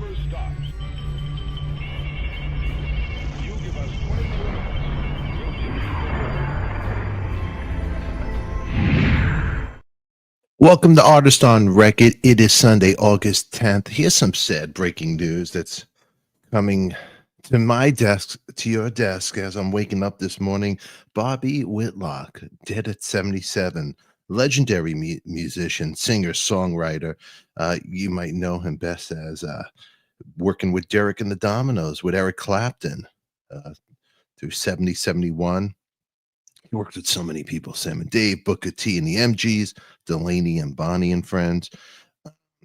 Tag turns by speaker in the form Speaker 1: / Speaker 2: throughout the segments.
Speaker 1: never stops. You give us 22 minutes, we'll give you
Speaker 2: Welcome to Artist on Record. It is Sunday, August 10th. Here's some sad breaking news that's coming to my desk, to your desk as I'm waking up this morning. Bobby Whitlock, dead at 77. Legendary musician, singer, songwriter. You might know him best as working with Derek and the Dominos, with Eric Clapton uh, through 70, 71. He worked with so many people, Sam and Dave, Booker T and the MGs, Delaney and Bonnie and Friends.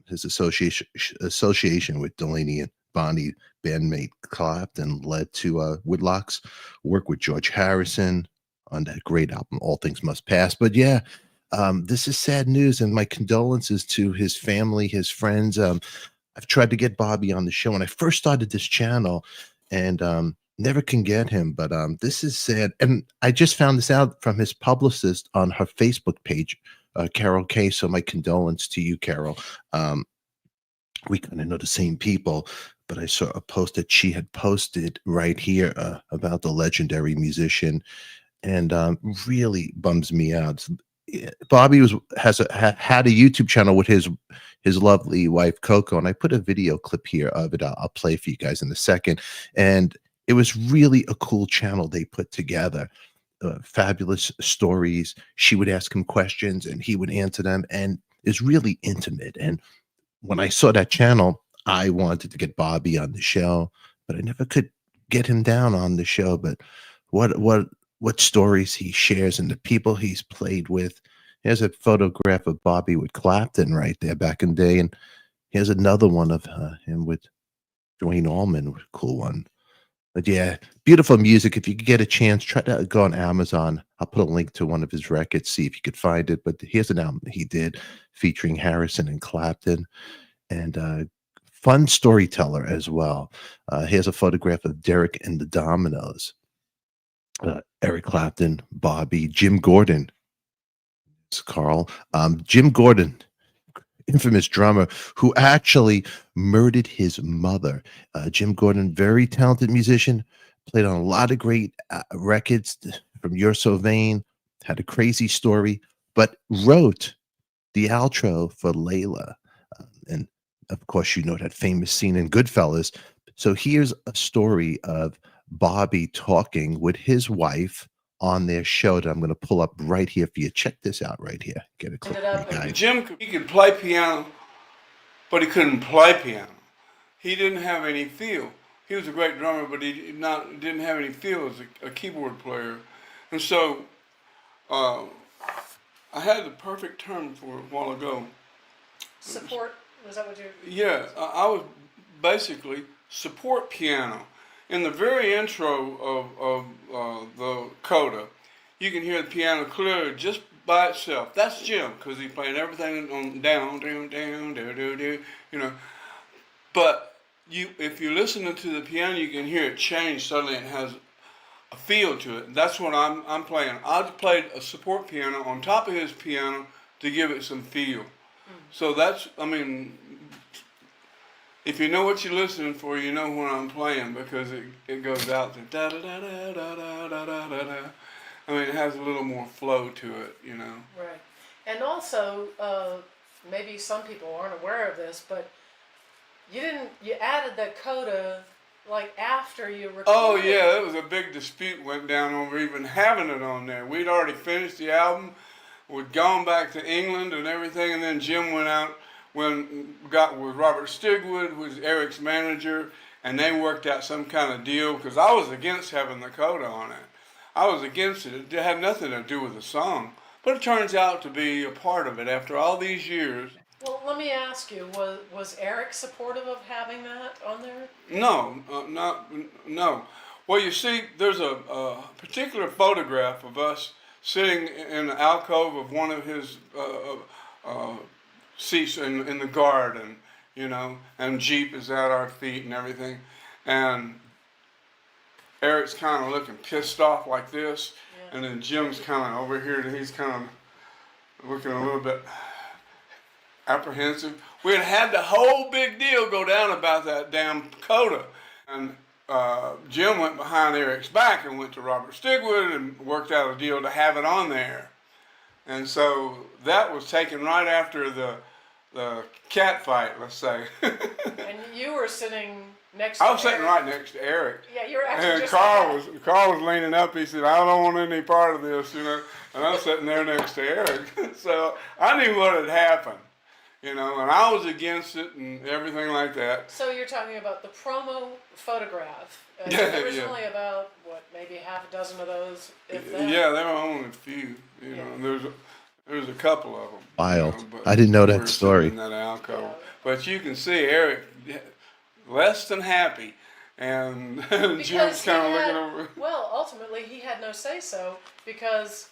Speaker 2: His association with Delaney and Bonnie bandmate Clapton led to Whitlock's work with George Harrison on that great album, All Things Must Pass. But yeah, this is sad news, and my condolences to his family, his friends. I've tried to get Bobby on the show when I first started this channel, and never can get him. But this is sad, and I just found this out from his publicist on her Facebook page, Carole Kaye. So my condolence to you, Carole. We kind of know the same people, but I saw a post that she had posted right here about the legendary musician, and really bums me out. Bobby had a YouTube channel with his lovely wife Coco, and I put a video clip here of it. I'll play for you guys in a second. And it was really a cool channel they put together. Fabulous stories. She would ask him questions, and he would answer them, and it's really intimate. And when I saw that channel, I wanted to get Bobby on the show, but I never could get him down on the show. But what stories he shares and the people he's played with. Here's a photograph of Bobby with Clapton right there back in the day, and here's another one of him with Dwayne Allman, a cool one. But yeah, beautiful music. If you could get a chance, try to go on Amazon. I'll put a link to one of his records, see if you could find it. But here's an album he did featuring Harrison and Clapton, and fun storyteller as well. Here's a photograph of Derek and the Dominoes. Eric Clapton, Bobby, Jim Gordon. It's Carl. Jim Gordon, infamous drummer who actually murdered his mother. Jim Gordon, very talented musician, played on a lot of great records from You're So Vain, had a crazy story, but wrote the outro for Layla. And of course, you know that famous scene in Goodfellas. So here's a story of Bobby talking with his wife on their show that I'm going to pull up right here for you. Check this out right here. Get a clip for you guys.
Speaker 3: Jim, he could play piano, but he couldn't play piano. He didn't have any feel. He was a great drummer, but he didn't have any feel as a keyboard player. And so I had the perfect term for it a while ago.
Speaker 4: Support? Was that what you?
Speaker 3: Yeah, I was basically support piano. In the very intro of the coda, you can hear the piano clearly just by itself. That's Jim, because he's playing everything on down, down, down, do, do, do, you know. But if you're listening to the piano, you can hear it change suddenly. It has a feel to it. That's what I'm playing. I played a support piano on top of his piano to give it some feel. So that's, I mean, if you know what you're listening for, you know when I'm playing, because it goes out to da da da da da da da da da da. I mean, it has a little more flow to it, you know.
Speaker 4: Right. And also, maybe some people aren't aware of this, but you added the coda like after you recorded.
Speaker 3: Oh yeah, there was a big dispute went down over even having it on there. We'd already finished the album, we'd gone back to England and everything, and then Jim went out got with Robert Stigwood, who was Eric's manager, and they worked out some kind of deal, because I was against having the coda on it. I was against it. It had nothing to do with the song, but it turns out to be a part of it after all these years.
Speaker 4: Well, let me ask you, was Eric supportive of having that on there?
Speaker 3: No, no. Well, you see, there's a particular photograph of us sitting in the alcove of one of his seats in the garden, you know, and Jeep is at our feet and everything, and Eric's kind of looking pissed off like this, yeah. And then Jim's kind of over here, and he's kind of looking a little bit apprehensive. We had the whole big deal go down about that damn coda. And Jim went behind Eric's back and went to Robert Stigwood and worked out a deal to have it on there. And so that was taken right after the cat fight, let's say.
Speaker 4: And you were sitting next to
Speaker 3: I was sitting
Speaker 4: Eric.
Speaker 3: right next to Eric.
Speaker 4: Yeah, you were actually
Speaker 3: And
Speaker 4: just
Speaker 3: Carl was leaning up. He said, "I don't want any part of this," you know. And I'm sitting there next to Eric. So I knew what had happened, you know, and I was against it and everything like that.
Speaker 4: So you're talking about the promo photograph.
Speaker 3: Yeah,
Speaker 4: There was
Speaker 3: yeah.
Speaker 4: only about, what, maybe half a dozen of those, if that?
Speaker 3: Yeah, there were only a few, you know. There's a couple of them.
Speaker 2: Wild.
Speaker 3: You know, but
Speaker 2: I didn't know that
Speaker 3: we're
Speaker 2: story.
Speaker 3: sitting in that alcove.
Speaker 4: Yeah.
Speaker 3: But you can see Eric less than happy, and Jim's
Speaker 4: Because he
Speaker 3: kind of
Speaker 4: had,
Speaker 3: looking over.
Speaker 4: well, ultimately he had no say-so because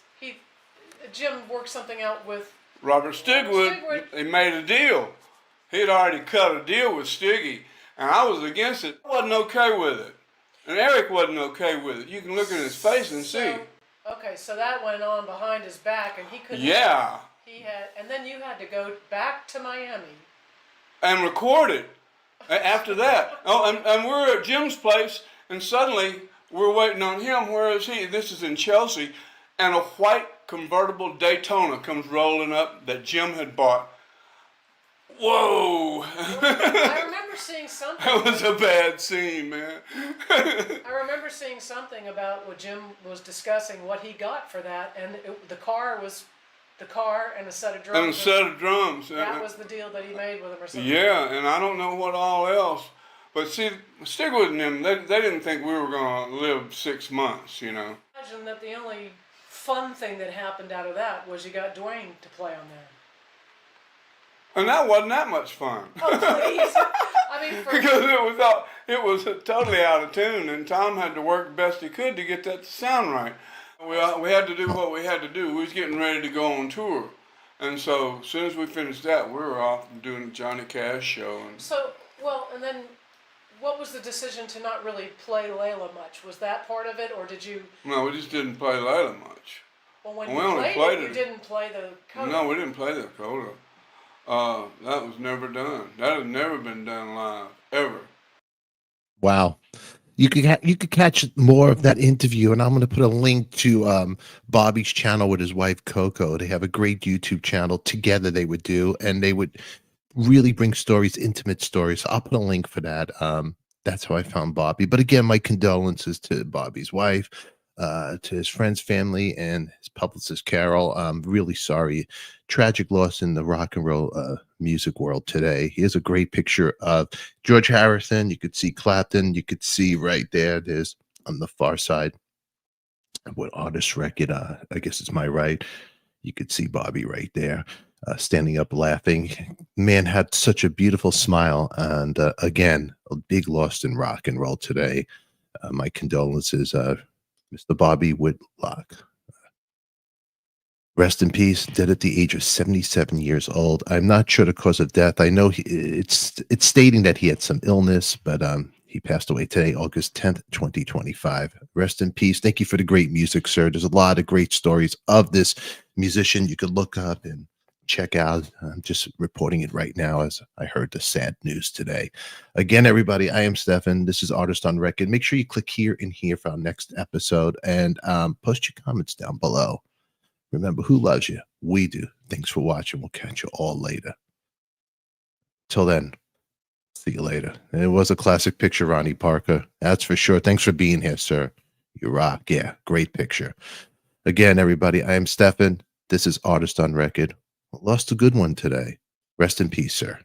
Speaker 4: Jim worked something out with,
Speaker 3: Robert Stigwood,
Speaker 4: Stigwood.
Speaker 3: they made a deal. He had already cut a deal with Stiggy, and I was against it. I wasn't okay with it. And Eric wasn't okay with it. You can look in his face and see.
Speaker 4: Okay, so that went on behind his back and he couldn't.
Speaker 3: Yeah.
Speaker 4: And then you had to go back to Miami.
Speaker 3: And record it after that. Oh, and we're at Jim's place, and suddenly we're waiting on him. Where is he? This is in Chelsea, and a white convertible Daytona comes rolling up that Jim had bought. Whoa!
Speaker 4: I remember seeing something.
Speaker 3: That was a bad scene, man.
Speaker 4: I remember seeing something about what Jim was discussing what he got for that, and the car was the car and a set of drums.
Speaker 3: And a set of drums.
Speaker 4: That was the deal that he made with him or something.
Speaker 3: Yeah, and I don't know what all else. But see, Stigwood and them, they didn't think we were going to live 6 months, you know.
Speaker 4: Imagine that the only fun thing that happened out of that was you got Dwayne to play on there.
Speaker 3: And that wasn't that much fun.
Speaker 4: Oh, please. I mean,
Speaker 3: Because it was totally out of tune, and Tom had to work the best he could to get that to sound right. We had to do what we had to do. We was getting ready to go on tour. And so as soon as we finished that, we were off doing the Johnny Cash show.
Speaker 4: and then what was the decision to not really play Layla much? Was that part of it, or did you...
Speaker 3: No, we just didn't play Layla much.
Speaker 4: Well, when
Speaker 3: We
Speaker 4: you
Speaker 3: only
Speaker 4: played
Speaker 3: played
Speaker 4: it,
Speaker 3: it.
Speaker 4: you didn't play the coda.
Speaker 3: No, we didn't play the coda. That was never done. That had never been done live, ever.
Speaker 2: Wow. You could catch more of that interview, and I'm going to put a link to Bobby's channel with his wife Coco. They have a great YouTube channel together. They would do, and they would really bring stories, intimate stories. So I'll put a link for that. That's how I found Bobby. But again, my condolences to Bobby's wife, to his friends, family, and his publicist Carole. I'm really sorry. Tragic loss in the rock and roll music world today. Here's a great picture of George Harrison. You could see Clapton. You could see right there. There's on the far side what artist record. I guess it's my right. You could see Bobby right there, standing up laughing. Man had such a beautiful smile. And again, a big loss in rock and roll today. My condolences, Mr. Bobby Whitlock. Rest in peace, dead at the age of 77 years old. I'm not sure the cause of death. I know it's stating that he had some illness, but he passed away today, August 10th, 2025. Rest in peace. Thank you for the great music, sir. There's a lot of great stories of this musician you could look up and check out. I'm just reporting it right now as I heard the sad news today. Again, everybody, I am Stefan. This is Artist on Record. Make sure you click here and here for our next episode, and post your comments down below. Remember, who loves you? We do. Thanks for watching. We'll catch you all later. Till then, see you later. And it was a classic picture, Ronnie Parker. That's for sure. Thanks for being here, sir. You rock. Yeah, great picture. Again, everybody, I am Stefan. This is Artist on Record. Lost a good one today. Rest in peace, sir.